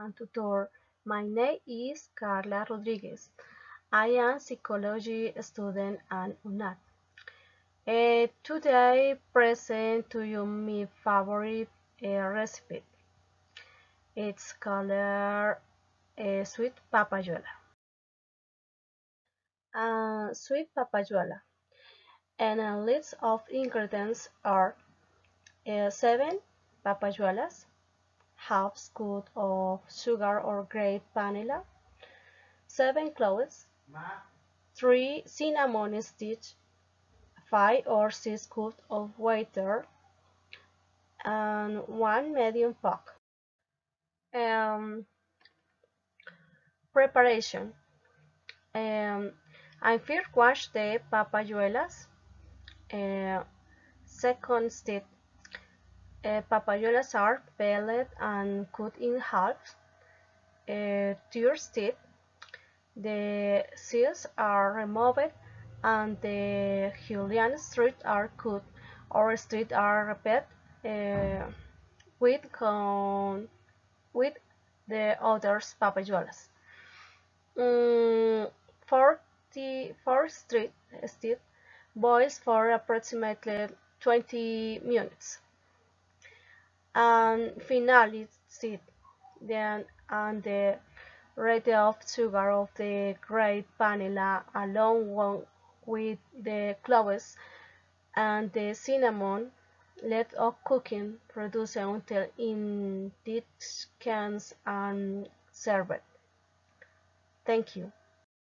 and tutor. My name is Carla Rodriguez. I am psychology student at UNAD. Today present to you my favorite recipe. It's called sweet papayuela. Sweet papayuela. And a list of ingredients are 7 papayuelas, half scoop of sugar or grape vanilla, 7 cloves, 3 cinnamon sticks, 5 or 6 scoops of water, and 1 medium pot. Um, Preparation. I first wash the papayuelas. Second step, papayuelas are peeled and cut in half. Third step, the seeds are removed and the julienne strips are cut or strips are repeated with the other papayuelas. For the first step, boils for approximately 20 minutes. And finally, then and the rate of sugar of the grape vanilla along with the cloves and the cinnamon let off cooking produce until in thick cans and served. Thank you.